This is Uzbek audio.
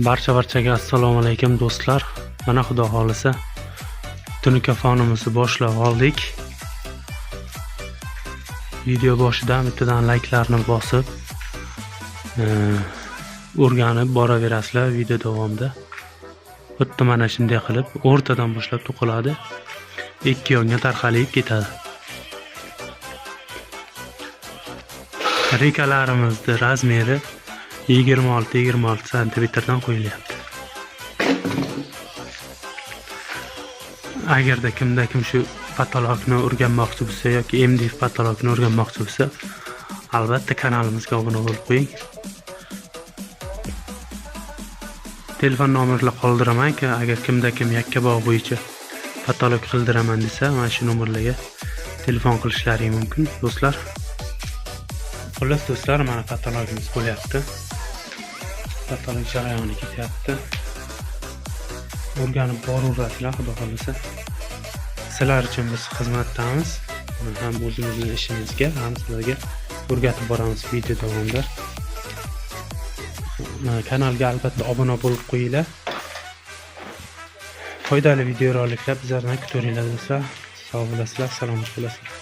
Barchaga assalomu alaykum do'stlar. Mana xudo xolisa tunuka fonimizni boshlab oldik. Video boshidan bittadan like'larni bosib o'rganib boraverasizlar video davomida. Xuddi mana shunday qilib o'rtadan boshlab to'qiladi. Ikki yonga tarqalib ketadi. Rekalarimizni razmeri 26 santimetrdan qo'yilyapti. Agarda kim shu patologni o'rganmoqchi bo'lsa yoki MDF patologni o'rganmoqchi bo'lsa, albatta kanalimizga obuna bo'lib qo'ying. Telefon nomerlar qoldiraman-ki, agar kim Yakkabog' bo'yicha patolog qildiraman desa, mana shu nomerlarga telefon qilishlari mumkin, do'stlar. Xullas do'stlar, mana patologimiz bo'lyapti. Patolog jarayoni ketyapti. O'rganib boraverasizlar, xudo xolisa. Sizlar uchun biz xizmatdamiz. Ham o'zimizning ishimizga, ham sizlarga o'rgatib boramiz video davomida. Kanalga albatta obuna bo'lib qo'yinglar. Foydali videoroliklar bizlardan kutaveringlar do'stlar. Sog' bo'lasizlar, salomat bo'lasizlar.